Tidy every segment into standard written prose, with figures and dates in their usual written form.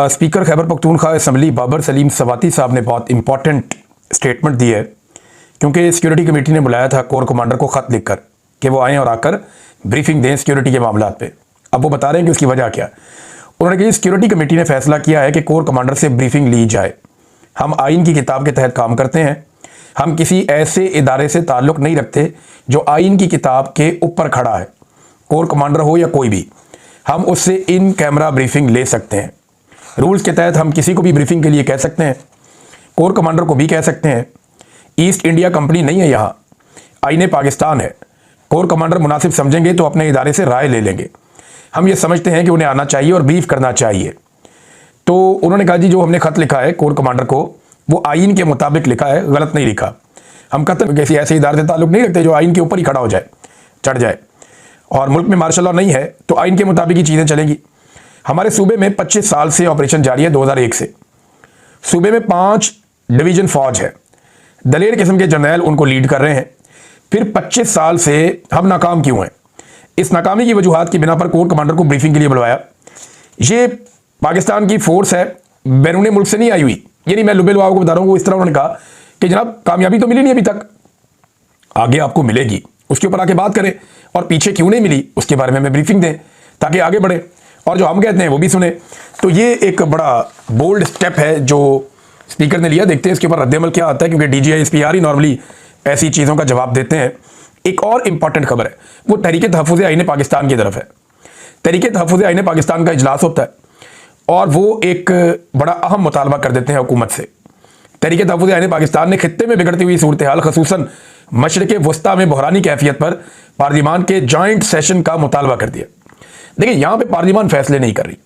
Speaker Khyber Pakhtunkhwa assembly Babar Salim सवाती साहब ने बहुत इंपॉर्टेंट स्टेटमेंट दी है, क्योंकि सिक्योरिटी कमेटी ने बुलाया था कोर कमांडर को ख़त लिखकर कि वो आएँ और आकर ब्रीफिंग दें सिक्योरिटी के मामलों पे। अब वो बता रहे हैं कि उसकी वजह क्या। उन्होंने कहा सिक्योरिटी कमेटी ने फैसला किया है कि कोर कमांडर से ब्रीफिंग ली जाए। हम आइन की किताब के तहत काम करते हैं, हम किसी ऐसे इदारे से ताल्लुक़ नहीं रखते जो आइन की किताब के ऊपर खड़ा है। कोर कमांडर हो या कोई भी, हम उससे इन कैमरा ब्रीफिंग ले सकते हैं। रूल्स के तहत हम किसी को भी ब्रीफिंग के लिए कह सकते हैं, कोर कमांडर को भी कह सकते हैं। ईस्ट इंडिया कंपनी नहीं है, यहाँ आईने पाकिस्तान है। कोर कमांडर मुनासिब समझेंगे तो अपने इदारे से राय ले लेंगे। हम ये समझते हैं कि उन्हें आना चाहिए और ब्रीफ करना चाहिए। तो उन्होंने कहा जी जो हमने ख़त लिखा है कोर कमांडर को वो आइन के मुताबिक लिखा है, गलत नहीं लिखा। हम कतई किसी ऐसे इदारे से ताल्लुक़ नहीं रखते जो आइन के ऊपर ही खड़ा हो जाए, चढ़ जाए। और मुल्क में मार्शल लॉ नहीं है तो आइन के मुताबिक ही चीज़ें चलेंगी। हमारे सूबे में 25 साल से ऑपरेशन जारी है, 2001 से। सूबे में 5 डिवीज़न फौज है, दलेर किस्म के जर्नैल उनको लीड कर रहे हैं। फिर 25 साल से हम नाकाम क्यों हैं? इस नाकामी की वजूहात की बिना पर कोर कमांडर को ब्रीफिंग के लिए बुलवाया। ये पाकिस्तान की फोर्स है, बैरून मुल्क से नहीं आई हुई। यानी मैं लुबे लुआओं को बता रहा हूँ, इस तरह उन्होंने कहा कि जनाब कामयाबी तो मिली नहीं अभी तक, आगे आपको मिलेगी, उसके ऊपर आके बात करें, और पीछे क्यों नहीं मिली उसके बारे में हमें ब्रीफिंग दें ताकि आगे बढ़े और जो हम कहते हैं वो भी सुने। तो ये एक बड़ा बोल्ड स्टेप है जो स्पीकर ने लिया। देखते हैं इसके ऊपर रद्द-ए-अमल क्या आता है, क्योंकि DGI SPR ही नॉर्मली ऐसी चीज़ों का जवाब देते हैं। एक और इंपॉर्टेंट खबर है, वो तहरीक तहफ़्फ़ुज़ आईन पाकिस्तान की तरफ है। तहरीक तहफ़्फ़ुज़ आईन पाकिस्तान का इजलास होता है और वो एक बड़ा अहम मुतालबा कर देते हैं हुकूमत से। तहरीक तहफ़्फ़ुज़ आईन पाकिस्तान ने खित्ते में बिगड़ती हुई सूरत हाल, ख़ुसूसन मशरिक़ वस्ता में बहरानी कैफियत पर पार्लिमान के जॉइंट सेशन का मुतालबा कर दिया। देखिए, यहाँ पे पार्लिमान फैसले नहीं कर रही,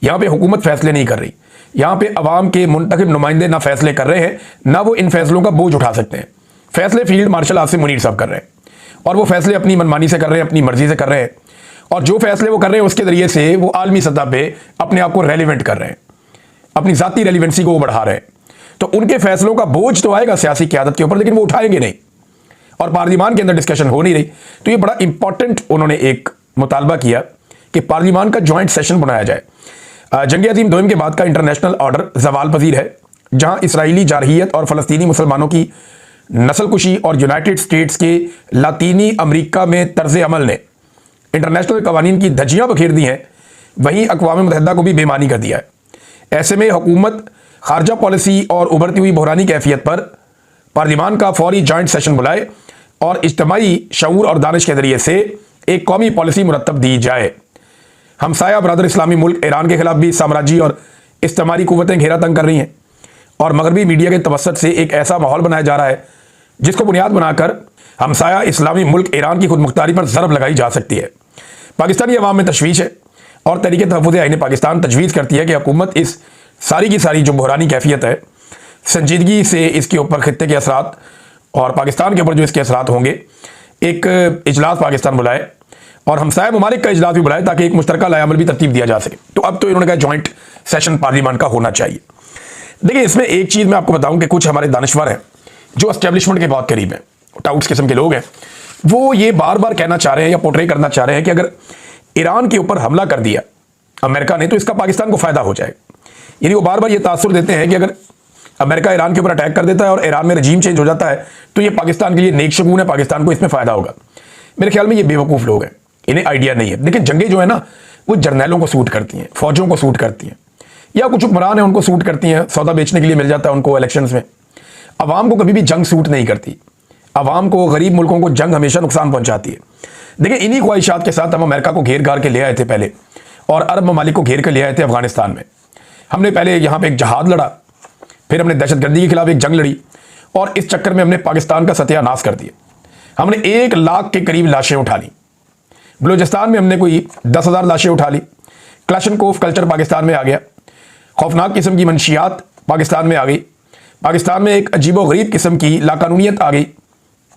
यहाँ पे हुकूमत फैसले नहीं कर रही, यहाँ पे अवाम के मुंतखब नुमाइंदे ना फैसले कर रहे हैं, ना वो इन फैसलों का बोझ उठा सकते हैं। फैसले फील्ड मार्शल आसिम मुनीर साहब कर रहे हैं और वो फैसले अपनी मनमानी से कर रहे हैं, अपनी मर्जी से कर रहे हैं। और जो फैसले वो कर रहे हैं उसके जरिए से वो आलमी सतह पे अपने आप को रेलिवेंट कर रहे हैं, अपनी ज़ाती रेलिवेंसी को वो बढ़ा रहे हैं। तो उनके फैसलों का बोझ तो आएगा सियासी क़यादत के ऊपर, लेकिन वो उठाएंगे नहीं और पार्लिमान के अंदर डिस्कशन हो नहीं रही। तो ये बड़ा इंपॉर्टेंट उन्होंने एक मुतालबा किया कि पार्लिमान का जॉइंट सेशन बनाया जाए। जंग अज़ीम दोयम के बाद का इंटरनेशनल ऑर्डर ज़वाल पजीर है, जहां इसराइली जारहियत और फ़लस्तीनी मुसलमानों की नस्लकुशी और यूनाइटेड स्टेट्स के लातीनी अमरीका में तर्ज अमल ने इंटरनेशनल कवानीन की धज्जियां बखेर दी हैं, वहीं अक़वाम मुत्तहिदा को भी बेमानी कर दिया है। ऐसे में हुकूमत खारजा पॉलिसी और उभरती हुई बहरानी कैफियत पर पार्लिमान का फौरी जॉइंट सेशन बुलाए और इज्तिमाई शऊर और दानिश के जरिए से एक कौमी पॉलिसी मुरतब दी जाए। हमसाया बरादर इस्लामी मुल्क ईरान के खिलाफ भी साम्राज्य और इस्तेमारी कुव्वतें घेरा तंग कर रही हैं और मगरबी मीडिया के तवस्सुत से एक ऐसा माहौल बनाया जा रहा है जिसको बुनियाद बनाकर हमसाया इस्लामी मुल्क ईरान की खुद मुख्तारी पर ज़रब लगाई जा सकती है। पाकिस्तानी अवाम में तशवीश है और तहरीक तहफ़्फ़ुज़ आईन पाकिस्तान तजवीज़ करती है कि हुकूमत इस सारी की सारी जो बहरानी कैफियत है, संजीदगी से इसके ऊपर खित्ते के असरात और पाकिस्तान के ऊपर जो इसके असरात होंगे, एक इजलास पाकिस्तान बुलाए और हमसाया ममालिक का इजलास भी बुलाए ताकि एक मुश्तरका लाएअमल भी तरतीब दिया जा सके। तो अब तो इन्होंने कहा जॉइंट सेशन पार्लिमान का होना चाहिए। देखिए, इसमें एक चीज़ मैं आपको बताऊं कि कुछ हमारे दानिश्वर हैं जो एस्टेब्लिशमेंट के बहुत करीब हैं, टाउट्स किस्म के लोग हैं, वो ये बार बार कहना चाह रहे हैं या पोर्ट्रे करना चाह रहे हैं कि अगर ईरान के ऊपर हमला कर दिया अमेरिका ने तो इसका पाकिस्तान को फ़ायदा हो जाएगा। यानी वो बार बार ये तासुर देते हैं कि अगर अमेरिका ईरान के ऊपर अटैक कर देता है और ईरान में रजीम चेंज हो जाता है तो ये पाकिस्तान के लिए नेक शगुन है, पाकिस्तान को इसमें फ़ायदा होगा। मेरे ख्याल में ये बेवकूफ़ लोग हैं, इन्हें आइडिया नहीं है। लेकिन जंगें जो है ना वो जर्नैलों को सूट करती हैं, फौजों को सूट करती हैं, या कुछ हुक्मरान हैं उनको सूट करती हैं, सौदा बेचने के लिए मिल जाता है उनको इलेक्शंस में। अवाम को कभी भी जंग सूट नहीं करती, अवाम को, गरीब मुल्कों को जंग हमेशा नुकसान पहुंचाती है। देखिए, इन्हीं ख्वाहिशात के साथ हम अमेरिका को घेर घार के ले आए थे पहले और अरब ममालिक को घेर कर ले आए थे अफगानिस्तान में। हमने पहले यहाँ पर एक जहाद लड़ा, फिर हमने दहशतगर्दी के खिलाफ एक जंग लड़ी और इस चक्कर में हमने पाकिस्तान का सत्यानाश कर दिया। हमने 1 लाख के करीब लाशें उठा ली। बलूचिस्तान में हमने कोई 10,000 लाशें उठा ली। क्लशनकोफ कल्चर पाकिस्तान में आ गया, खौफनाक किस्म की मंशियात पाकिस्तान में आ गई, पाकिस्तान में एक अजीबो गरीब किस्म की लाकानूनियत आ गई।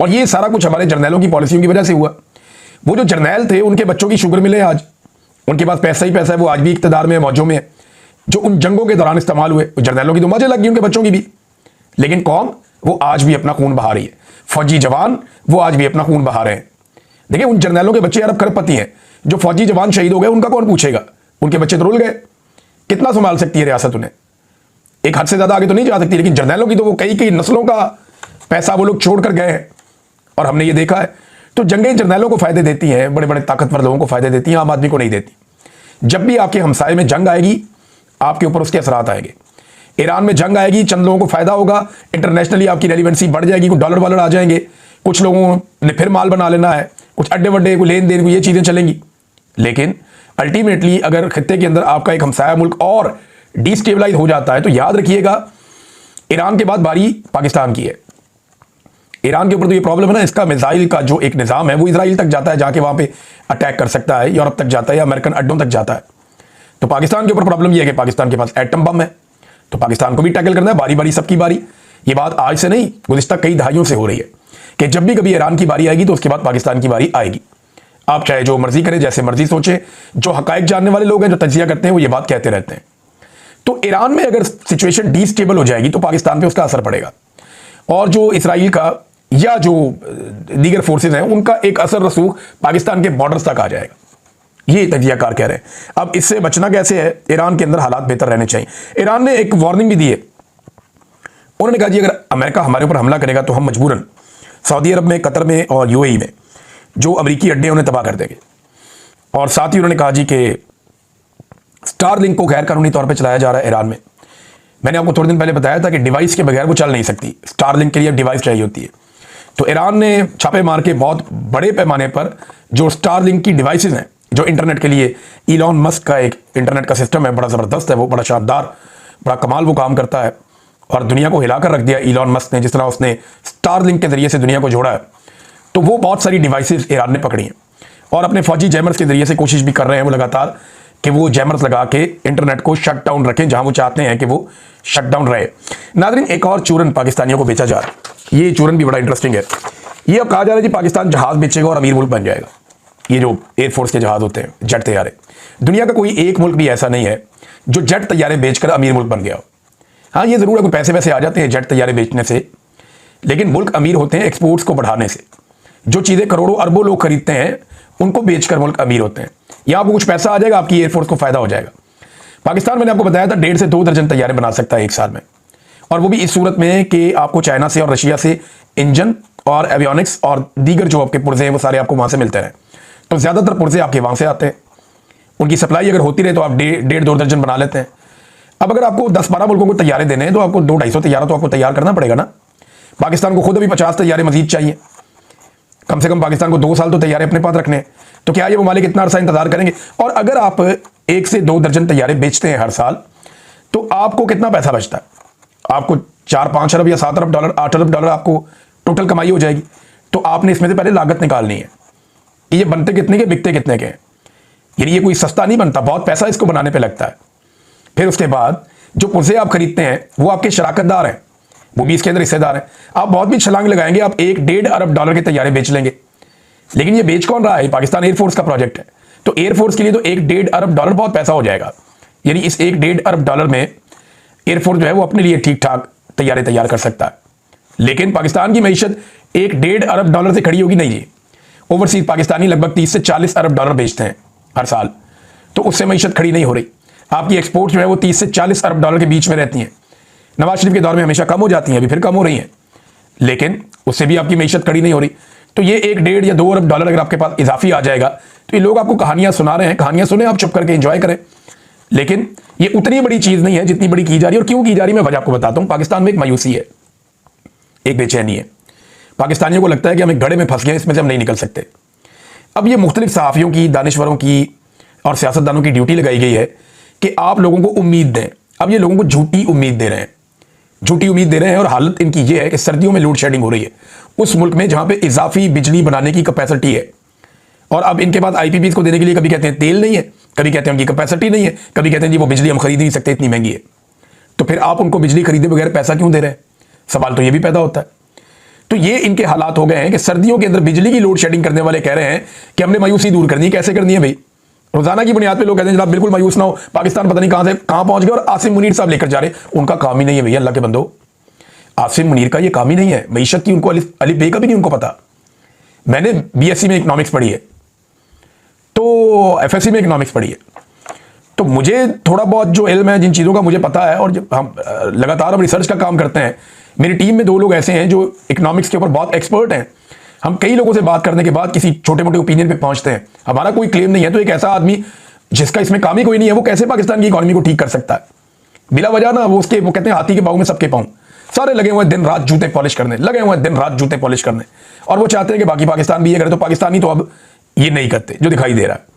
और ये सारा कुछ हमारे जर्नैलों की पॉलिसियों की वजह से हुआ। वो जो जर्नैल थे उनके बच्चों की शुगर मिले आज, उनके पास पैसा ही पैसा है, वो आज भी इक़्तिदार में, मौजों में है। जो उन जंगों के दौरान इस्तेमाल हुए जर्नैलों की तो मौजें लग गई, उनके बच्चों की भी। लेकिन कौम वो आज भी अपना खून बहा रही है, फौजी जवान वो आज भी अपना खून बहा रहे हैं। देखिए, उन जर्नैलों के बच्चे अरब खरबपति हैं, जो फौजी जवान शहीद हो गए उनका कौन पूछेगा, उनके बच्चे तो रुल गए। कितना संभाल सकती है रियासत उन्हें? एक हद से ज्यादा आगे तो नहीं जा सकती, लेकिन जर्नैलों की तो वो कई कई नस्लों का पैसा वो लोग छोड़ कर गए हैं और हमने ये देखा है। तो जंगें जर्नैलों को फायदे देती हैं, बड़े बड़े ताकतवर लोगों को फायदे देती हैं, आम आदमी को नहीं देती। जब भी आपके हमसाये में जंग आएगी, आपके ऊपर उसके असरात आएंगे। ईरान में जंग आएगी, चंद लोगों को फायदा होगा, इंटरनेशनली आपकी रेलिवेंसी बढ़ जाएगी, कुछ डॉलर वॉलर आ जाएंगे, कुछ लोगों ने फिर माल बना लेना है, कुछ अड्डे वड्डे को लेन देन को, ये चीजें चलेंगी। लेकिन अल्टीमेटली अगर खित्ते के अंदर आपका एक हमसाया मुल्क और डिस्टेबलाइज हो जाता है, तो याद रखिएगा ईरान के बाद बारी पाकिस्तान की है। ईरान के ऊपर तो ये प्रॉब्लम है ना, इसका मिसाइल का जो एक निजाम है वो इजराइल तक जाता है, जाके वहां पे अटैक कर सकता है, यूरोप तक जाता है या अमेरिकन अड्डों तक जाता है। तो पाकिस्तान के ऊपर प्रॉब्लम यह है कि पाकिस्तान के पास एटम बम है, तो पाकिस्तान को भी टैकल करना है, बारी बारी सबकी बारी। ये बात आज से नहीं, गुज़िश्ता कई दहाइयों से हो रही है कि जब भी कभी ईरान की बारी आएगी तो उसके बाद पाकिस्तान की बारी आएगी। आप चाहे जो मर्जी करें, जैसे मर्जी सोचें, जो हकायक जानने वाले लोग हैं, जो तजिया करते हैं, वो ये बात कहते रहते हैं। तो ईरान में अगर सिचुएशन डिस्टेबल हो जाएगी तो पाकिस्तान पे उसका असर पड़ेगा, और जो इसराइल का या जो दीगर फोर्सेज हैं उनका एक असर रसूख पाकिस्तान के बॉर्डर्स तक आ जाएगा, ये तजियाकार कह रहे हैं। अब इससे बचना कैसे है? ईरान के अंदर हालात बेहतर रहने चाहिए। ईरान ने एक वार्निंग भी दी है, उन्होंने कहा जी अगर अमेरिका हमारे ऊपर हमला करेगा तो हम मजबूरन सऊदी अरब में, कतर में और यूएई में जो अमेरिकी अड्डे उन्हें तबाह कर देंगे। और साथ ही उन्होंने कहा जी कि स्टारलिंक को गैर कानूनी तौर पर चलाया जा रहा है ईरान में। मैंने आपको थोड़े दिन पहले बताया था कि डिवाइस के बगैर वो चल नहीं सकती, स्टारलिंक के लिए डिवाइस चाहिए होती है। तो ईरान ने छापे मार के बहुत बड़े पैमाने पर जो स्टारलिंक की डिवाइसेज हैं, जो इंटरनेट के लिए इलॉन मस्क का एक इंटरनेट का सिस्टम है, बड़ा ज़बरदस्त है, वो बड़ा शानदार, बड़ा कमाल वो काम करता है, और दुनिया को हिलाकर रख दिया इलॉन मस्क ने, जिस तरह उसने स्टारलिंक के जरिए से दुनिया को जोड़ा है। तो वो बहुत सारी डिवाइसेज ईरान ने पकड़ी हैं और अपने फौजी जैमर्स के जरिए से कोशिश भी कर रहे हैं वो लगातार कि वो जैमर्स लगा के इंटरनेट को शट डाउन रखें जहां वो चाहते हैं कि वो शट डाउन रहे। नाज़रीन, एक और चूरन पाकिस्तानियों को बेचा जा रहा है, ये चूरन भी बड़ा इंटरेस्टिंग है। ये अब कहा जा रहा है जी पाकिस्तान जहाज बेचेगा और अमीर मुल्क बन जाएगा। ये जो एयरफोर्स के जहाज होते हैं, जेट तैयारे, दुनिया का कोई एक मुल्क भी ऐसा नहीं है जो जेट तैयारे बेचकर अमीर मुल्क बन गया हो। हाँ, ये जरूर है कोई पैसे वैसे आ जाते हैं जेट तैयारे बेचने से, लेकिन मुल्क अमीर होते हैं एक्सपोर्ट्स को बढ़ाने से। जो चीजें करोड़ों अरबों लोग खरीदते हैं उनको बेचकर मुल्क अमीर होते हैं। या आपको कुछ पैसा आ जाएगा, आपकी एयरफोर्स को फायदा हो जाएगा। पाकिस्तान, मैंने आपको बताया था, 1.5 से 2 दर्जन तैयारे बना सकता है एक साल में, और वो भी इस सूरत में कि आपको चाइना से और रशिया से इंजन और एवियोनिक्स और दीगर जो आपके पुर्जे हैं वो सारे आपको वहां से मिलते हैं। तो ज्यादातर पुर्जे आपके वहां से आते हैं, उनकी सप्लाई अगर होती रहे तो आप 1.5-2 दर्जन बना लेते हैं। अब अगर आपको 10-12 मुल्कों को तैयारे देने हैं तो आपको 200-250 तैयारा तो आपको तैयार करना पड़ेगा ना। पाकिस्तान को खुद अभी 50 तैयारे मजीद चाहिए, कम से कम पाकिस्तान को 2 साल तो तैयारे अपने पास रखने हैं। तो क्या ये ममालिक इतना अरसा इंतजार करेंगे? और अगर आप 1 से 2 दर्जन तैयारे बेचते हैं हर साल, तो आपको कितना पैसा बचता है? आपको 4-5 अरब या 7 अरब डॉलर, 8 अरब डॉलर आपको टोटल कमाई हो जाएगी। तो आपने इसमें से पहले लागत निकालनी है, ये बनते कितने के, बिकते कितने के हैं। यानी ये कोई सस्ता नहीं बनता, बहुत पैसा इसको बनाने पे लगता है। फिर उसके बाद जो पुर्जे आप खरीदते हैं वो आपके शराकतदार हैं, वो भी इसके अंदर हिस्सेदार हैं। आप बहुत भी छलांग लगाएंगे, आप 1-1.5 अरब डॉलर के तैयारे बेच लेंगे, लेकिन ये बेच कौन रहा है? पाकिस्तान एयरफोर्स का प्रोजेक्ट है। तो एयरफोर्स के लिए तो 1-1.5 अरब डॉलर बहुत पैसा हो जाएगा। यानी इस 1-1.5 अरब डॉलर में एयरफोर्स जो है वो अपने लिए ठीक ठाक तैयारे तैयार कर सकता है। लेकिन पाकिस्तान की मईशत 1-1.5 अरब डॉलर से खड़ी होगी नहीं जी। ओवरसीज पाकिस्तानी लगभग 30 से 40 अरब डॉलर बेचते हैं हर साल, तो उससे मईशत खड़ी नहीं हो रही। आपकी एक्सपोर्ट जो है वो 30 से 40 अरब डॉलर के बीच में रहती हैं। नवाज शरीफ के दौर में हमेशा कम हो जाती हैं, अभी फिर कम हो रही हैं, लेकिन उससे भी आपकी मईशत खड़ी नहीं हो रही। तो ये 1-1.5 या 2 अरब डॉलर अगर आपके पास इजाफी आ जाएगा, तो ये लोग आपको कहानियां सुना रहे हैं, कहानियां सुने, आप चुप करके एंजॉय करें। लेकिन ये उतनी बड़ी चीज नहीं है जितनी बड़ी की जा रही है। और क्यों की जा रही है मैं वजह आपको बताता हूं। पाकिस्तान में एक मायूसी है, एक बेचैनी है। पाकिस्तानियों को लगता है कि हम एक गड्ढे में फंस गए, इसमें से हम नहीं निकल सकते। अब ये मुख्तलिफ सहाफ़ियों की, दानिश्वरों की और सियासतदानों की ड्यूटी लगाई गई है कि आप लोगों को उम्मीद दें। अब ये लोगों को झूठी उम्मीद दे रहे हैं, झूठी उम्मीद दे रहे हैं। और हालत इनकी ये है कि सर्दियों में लोड शेडिंग हो रही है उस मुल्क में जहां पे इजाफी बिजली बनाने की कैपेसिटी है। और अब इनके पास आईपीपीज को देने के लिए कभी कहते हैं तेल नहीं है, कभी कहते हैं उनकी कैपेसिटी नहीं है, कभी कहते हैं जी वो बिजली हम खरीद नहीं सकते, इतनी महंगी है। तो फिर आप उनको बिजली खरीदे बगैर पैसा क्यों दे रहे हैं? सवाल तो ये भी पैदा होता है। तो ये इनके हालात हो गए हैं कि सर्दियों के अंदर बिजली की लोड शेडिंग करने वाले कह रहे हैं कि हमने मायूसी दूर करनी है। कैसे करनी है भाई? रोजाना की बुनियाद पे लोग कहते हैं जनाब बिल्कुल मायूस ना हो, पाकिस्तान पता नहीं कहां से कहां पहुंच गया और आसिम मुनीर साहब लेकर जा रहे। उनका काम ही नहीं है भैया, अल्लाह के बंदो, आसिम मुनीर का ये काम ही नहीं है। मईशत की उनको अलिफ बे का भी नहीं उनको पता। मैंने बीएससी में इकोनॉमिक्स पढ़ी है, तो एफएससी में इकोनॉमिक्स पढ़ी है, तो मुझे थोड़ा बहुत जो इल्म है जिन चीज़ों का मुझे पता है, और जब हम लगातार हम रिसर्च का काम करते हैं, मेरी टीम में 2 लोग ऐसे हैं जो इकोनॉमिक्स के ऊपर बहुत एक्सपर्ट हैं। हम कई लोगों से बात करने के बाद किसी छोटे मोटे ओपिनियन पे पहुंचते हैं। हमारा कोई क्लेम नहीं है, तो एक ऐसा आदमी जिसका इसमें काम ही कोई नहीं है, वो कैसे पाकिस्तान की इकोनॉमी को ठीक कर सकता है? बिला वजह ना वो कहते हैं हाथी के पाँव में सबके पाँव, सारे लगे हुए दिन रात जूते पॉलिश करने, लगे हुए दिन रात जूते पॉलिश करने, और वो चाहते हैं कि बाकी पाकिस्तान भी ये करे, तो पाकिस्तानी तो अब ये नहीं करते जो दिखाई दे रहा है।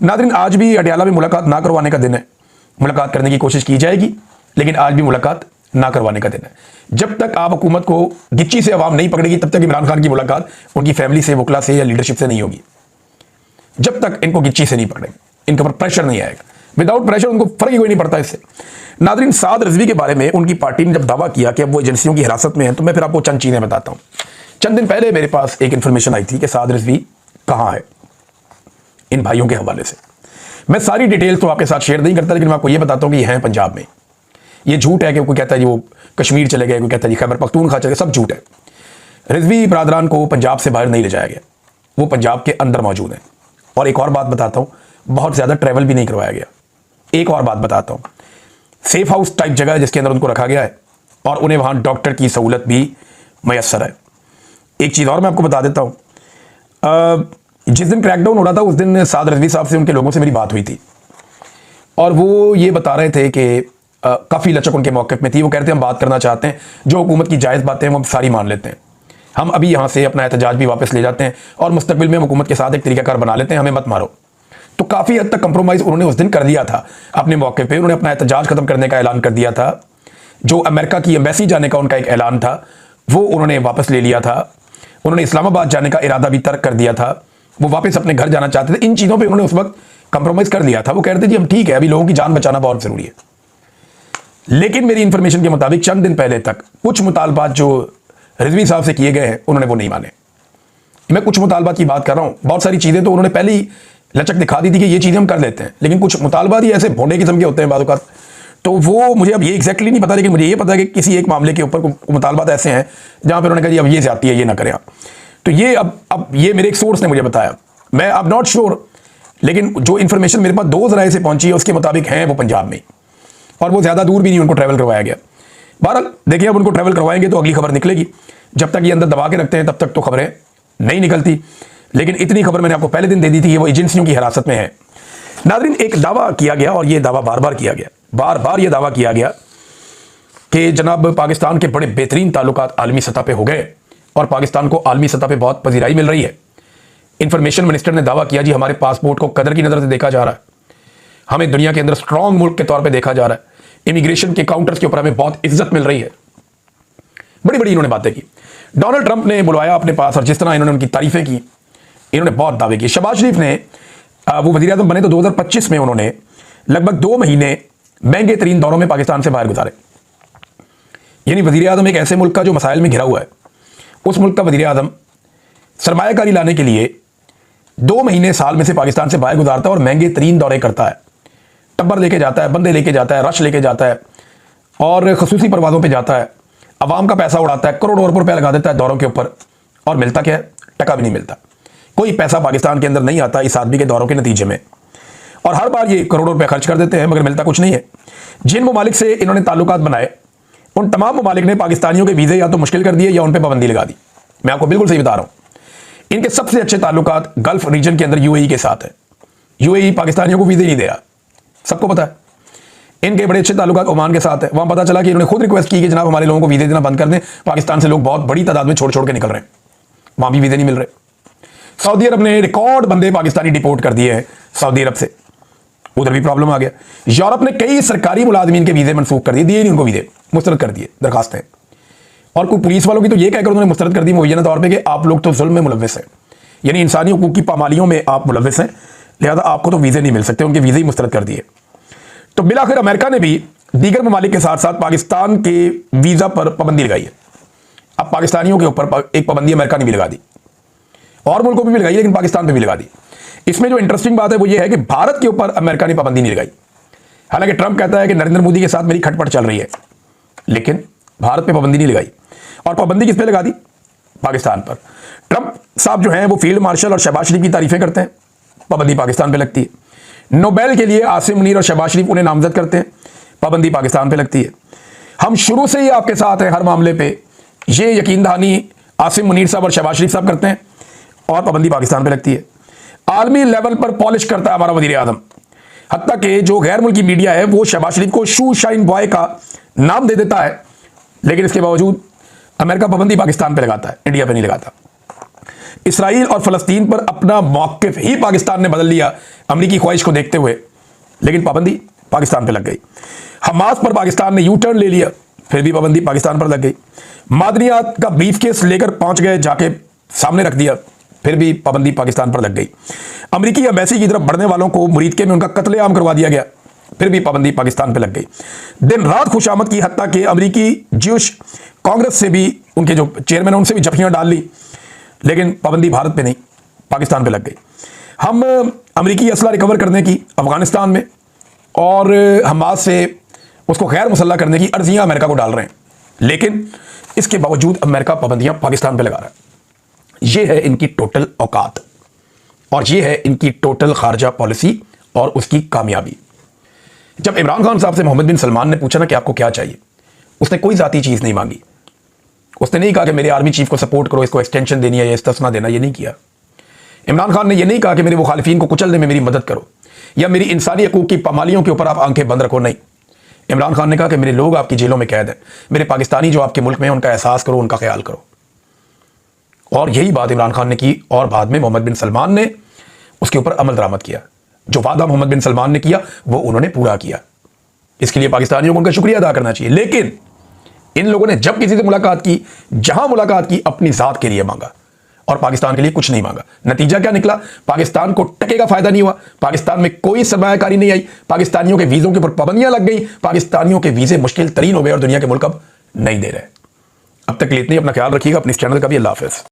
नाज़रीन, आज भी अडयाला में मुलाकात ना करवाने का दिन है। मुलाकात करने की कोशिश की जाएगी, लेकिन आज भी मुलाकात ना करवाने का दिन है। जब तक आप हुकूमत को गिच्ची से अवाम नहीं पकड़ेगी, तब तक इमरान खान की मुलाकात उनकी फैमिली से, वकला से या लीडरशिप से नहीं होगी। जब तक इनको गिच्ची से नहीं पकड़ेंगे, इनके ऊपर प्रेशर नहीं आएगा। विदाउट प्रेशर उनको फर्क ही कोई नहीं पड़ता इससे। नाज़रीन, साद रिजवी के बारे में उनकी पार्टी ने जब दावा किया कि अब वो एजेंसियों की हिरासत में है, तो मैं फिर आपको चंद चीज़ें बताता हूँ। चंद दिन पहले मेरे पास एक इन्फॉर्मेशन आई थी कि साद रिजवी कहाँ है, इन भाइयों के हवाले से। मैं सारी डिटेल्स तो आपके साथ शेयर नहीं करता, लेकिन मैं आपको ये बताता हूँ कि ये हैं पंजाब में। ये झूठ है कि कोई कहता है जी वो कश्मीर चले गए, कोई कहता है जी खैबर पख्तूनख्वा चले गए, सब झूठ है। रिजवी बरादरान को पंजाब से बाहर नहीं ले जाया गया, वो पंजाब के अंदर मौजूद हैं। और एक और बात बताता हूँ, बहुत ज़्यादा ट्रैवल भी नहीं करवाया गया। एक और बात बताता हूँ, सेफ हाउस टाइप जगह है जिसके अंदर उनको रखा गया है, और उन्हें वहाँ डॉक्टर की सहूलत भी मैसर है। एक चीज़ और मैं आपको बता देता हूँ, जिस दिन क्रैकडाउन हो रहा था उस दिन साद रिजवी साहब से, उनके लोगों से मेरी बात हुई थी, और वो ये बता रहे थे कि काफ़ी लचक उनके मौक़िफ़ में थी। वो कहते हैं हम बात करना चाहते हैं, जो हुकूमत की जायज़ बातें हैं वो हम सारी मान लेते हैं, हम अभी यहाँ से अपना एहतजाज भी वापस ले जाते हैं, और मुस्तकबिल में हुकूमत के साथ एक तरीक़ाकार बना लेते हैं, हमें मत मारो। तो काफ़ी हद तक कंप्रोमाइज़ उन्होंने उस दिन कर लिया था अपने मौके पे। उन्होंने अपना एहतजाज ख़त्म करने का ऐलान कर दिया था। जो अमेरिका की एम्बेसी जाने का उनका एक ऐलान था, वो उन्होंने वापस ले लिया था। उन्होंने इस्लामाबाद जाने का इरादा भी तर्क कर दिया था, वो वापस अपने घर जाना चाहते थे। इन चीज़ों पर उन्होंने उस वक्त कंप्रोमाइज़ कर लिया था। वो कह रहे थे जी हम ठीक है, अभी लोगों की जान बचाना बहुत ज़रूरी है। लेकिन मेरी इंफॉर्मेशन के मुताबिक चंद दिन पहले तक कुछ मुतालबात जो रिजवी साहब से किए गए हैं, उन्होंने वो नहीं माने। मैं कुछ मुतालबात की बात कर रहा हूँ, बहुत सारी चीज़ें तो उन्होंने पहले ही लचक दिखा दी थी कि ये चीज़ें हम कर लेते हैं, लेकिन कुछ मुतालबात ही ऐसे भोंडे किस्म के होते हैं बाज़ औक़ात। तो वो मुझे अब ये एग्जैक्टली नहीं पता, लेकिन मुझे ये पता है कि किसी एक मामले के ऊपर मुतालबात ऐसे हैं जहाँ पर उन्होंने कहा जी अब ये ज़्यादती है, ये ना करें आप। तो ये अब ये मेरे एक सोर्स ने मुझे बताया, मैं अब नॉट श्योर, लेकिन जो इन्फॉर्मेशन मेरे पास 2 ज़राए से पहुंची है उसके मुताबिक हैं वो पंजाब में, और वो ज़्यादा दूर भी नहीं उनको ट्रैवल करवाया गया। बहरहाल देखिए, अब उनको ट्रैवल करवाएंगे तो अगली खबर निकलेगी। जब तक ये अंदर दबा के रखते हैं तब तक तो खबरें नहीं निकलती। लेकिन इतनी खबर मैंने आपको पहले दिन दे दी थी कि वो एजेंसियों की हिरासत में है। नाज़रीन, एक दावा किया गया, और ये दावा बार बार किया गया, बार बार ये दावा किया गया कि जनाब पाकिस्तान के बड़े बेहतरीन ताल्लुकात आलमी सतह पे हो गए, और पाकिस्तान को आलमी सतह पे बहुत पजीराई मिल रही है। इंफॉर्मेशन मिनिस्टर ने दावा किया जी हमारे पासपोर्ट को कदर की नज़र से देखा जा रहा है, हमें दुनिया के अंदर स्ट्रॉन्ग मुल्क के तौर पे देखा जा रहा है, इमिग्रेशन के काउंटर्स के ऊपर हमें बहुत इज्जत मिल रही है। बड़ी बड़ी इन्होंने बातें की। डोनाल्ड ट्रंप ने बुलवाया अपने पास, और जिस तरह इन्होंने उनकी तारीफें की, इन्होंने बहुत दावे किए। शहबाज शरीफ ने वो वज़ीर आज़म बने तो 2025 में उन्होंने लगभग 2 महीने महंगे तरीन दौरों में पाकिस्तान से बाहर गुजारे। यानी वज़ीर आज़म एक ऐसे मुल्क का जो मसाइल में घिरा हुआ है, उस मुल्क का वज़ीर आज़म सरमायाकारी लाने के लिए 2 महीने साल में से पाकिस्तान से बाहर गुजारता है और महंगे तरीन दौरे करता है। टब्बर लेके जाता है, बंदे लेके जाता है, रश लेके जाता है, और खसूसी परवाज़ों पे जाता है, अवाम का पैसा उड़ाता है, करोड़ों रुपए लगा देता है दौरों के ऊपर, और मिलता क्या है? टका भी नहीं मिलता। कोई पैसा पाकिस्तान के अंदर नहीं आता इस आदमी के दौरों के नतीजे में, और हर बार ये करोड़ों रुपए खर्च कर देते हैं, मगर मिलता कुछ नहीं है। जिन ममालिक से इन्होंने ताल्लुकात बनाए, उन तमाम ममालिक ने पाकिस्तानियों के वीज़े या तो मुश्किल कर दिए या उन पर पाबंदी लगा दी। मैं आपको बिल्कुल सही बता रहा हूँ। इनके सबसे अच्छे ताल्लुकात गल्फ रीजन के अंदर यूएई के साथ है। यूएई पाकिस्तानियों को वीज़े नहीं दे रहा, सबको पता है। इनके बड़े अच्छे ताल्लुकात ओमान के साथ है। वहाँ पता चला कि इन्होंने खुद रिक्वेस्ट की कि जनाब हमारे लोगों को वीज़े देना बंद कर दें, पाकिस्तान से लोग बहुत बड़ी तादाद में छोड़ छोड़ के निकल रहे हैं, वहाँ भी वीज़े नहीं मिल रहे। सऊदी अरब ने रिकॉर्ड बंदे पाकिस्तानी डिपोर्ट कर दिए हैं सऊदी अरब से, उधर भी प्रॉब्लम आ गया। यूरोप ने कई सरकारी मुलाजमीन के वीज़े मनसूख कर दिए नहीं उनको वीज़े, मुस्तरद कर दिए दरखास्तें। और कोई पुलिस वालों की तो ये कहकर उन्होंने मुस्तरद कर दी मुबैना तौर पर कि आप लोग तो जुल्म में मुलव्वस हैं, यानी इंसानी हुकूक की पामालियों में आप मुलव्वस हैं, लिहाजा आपको तो वीज़े नहीं मिल सकते। उनके वीज़े ही मुस्तरद कर दिए। तो बिलाखिर अमेरिका ने भी दीगर ममालिक के साथ साथ पाकिस्तान के वीज़ा पर पाबंदी लगाई है। अब पाकिस्तानियों के ऊपर एक पाबंदी अमेरिका ने भी लगा दी, और मुल्कों पर भी लगाई, लेकिन पाकिस्तान पर भी लगा दी। इसमें जो इंटरेस्टिंग बात है वो ये है कि भारत के ऊपर अमेरिका ने पाबंदी नहीं लगाई। हालांकि ट्रंप कहता है कि नरेंद्र मोदी के साथ मेरी खटपट चल रही है, लेकिन भारत पे पाबंदी नहीं लगाई। और पाबंदी किस पे लगा दी? पाकिस्तान पर। ट्रंप साहब जो हैं वो फील्ड मार्शल और शहबाज शरीफ की तारीफें करते हैं, पाबंदी पाकिस्तान पे लगती है। नोबेल के लिए आसिम मुनीर और शहबाज शरीफ उन्हें नामजद करते हैं, पाबंदी पाकिस्तान पे लगती है। हम शुरू से ही आपके साथ हैं हर मामले पे, ये यकीन दहानी आसिम मुनीर साहब और शहबाज शरीफ साहब करते हैं और पाबंदी पाकिस्तान पे लगती है। आलमी लेवल पर पॉलिश करता है हमारा वजीर आजम, हत्ता कि जो गैर मुल्की मीडिया है वो शहबाज शरीफ को शू शाइन बॉय का नाम दे देता है, लेकिन इसके बावजूद अमेरिका पाबंदी पाकिस्तान पे लगाता है, इंडिया पे नहीं लगाता। इसराइल और फलस्तीन पर अपना मौक़िफ़ ही पाकिस्तान ने बदल लिया अमरीकी ख्वाहिश को देखते हुए, लेकिन पाबंदी पाकिस्तान पे लग गई। हमास पर पाकिस्तान ने यू टर्न ले लिया, फिर भी पाबंदी पाकिस्तान पर लग गई। मादनियात का ब्रीफ केस लेकर पहुंच गए, जाके सामने रख दिया, फिर भी पाबंदी पाकिस्तान पर लग गई। अमरीकी एम्बेसी की तरफ बढ़ने वालों को मुरीदके में उनका कत्लेआम करवा दिया गया, फिर भी पाबंदी पाकिस्तान पर लग गई। दिन रात खुशामद की, हत्ता कि अमरीकी ज्यूश कांग्रेस से भी, उनके जो चेयरमैन उनसे भी जफियां डाल ली, लेकिन पाबंदी भारत पे नहीं, पाकिस्तान पे लग गई। हम अमरीकी असला रिकवर करने की अफगानिस्तान में और हमास से उसको गैर मुसल्लह करने की अर्जियां अमेरिका को डाल रहे हैं, लेकिन इसके बावजूद अमेरिका पाबंदियां पाकिस्तान पे लगा रहा है। यह है इनकी टोटल औकात और यह है इनकी टोटल खारजा पॉलिसी और उसकी कामयाबी। जब इमरान खान साहब से मोहम्मद बिन सलमान ने पूछा ना कि आपको क्या चाहिए, उसने कोई जाती चीज नहीं मांगी। उसने नहीं कहा कि मेरे आर्मी चीफ को सपोर्ट करो, इसको एक्सटेंशन देनी है या इस्तना देना, ये नहीं किया। इमरान खान ने यह नहीं कहा कि मेरे मुखालिफिन को कुचलने में मेरी मदद करो या मेरी इंसानी हकूक की पामालियों के ऊपर आप आंखें बंद रखो, नहीं। इमरान खान ने कहा कि मेरे लोग आपकी जेलों में कैद हैं, मेरे पाकिस्तानी जो आपके मुल्क में हैं उनका एहसास करो, उनका ख्याल करो। और यही बात इमरान खान ने की और बाद में मोहम्मद बिन सलमान ने उसके ऊपर अमल दरामद किया। जो वादा मोहम्मद बिन सलमान ने किया वो उन्होंने पूरा किया। इसके लिए पाकिस्तानियों को उनका शुक्रिया अदा करना चाहिए। लेकिन इन लोगों ने जब किसी से मुलाकात की, जहां मुलाकात की, अपनी जात के लिए मांगा और पाकिस्तान के लिए कुछ नहीं मांगा। नतीजा क्या निकला? पाकिस्तान को टके का फायदा नहीं हुआ, पाकिस्तान में कोई सरमायाकारी नहीं आई, पाकिस्तानियों के वीजों के ऊपर पाबंदियां लग गई, पाकिस्तानियों के वीजे मुश्किल तरीन हो गए और दुनिया के मुल्क अब नहीं दे रहे। अब तक के लिए इतनी, अपना ख्याल रखिएगा, अपने इस चैनल का भी। अल्लाह हाफिज़।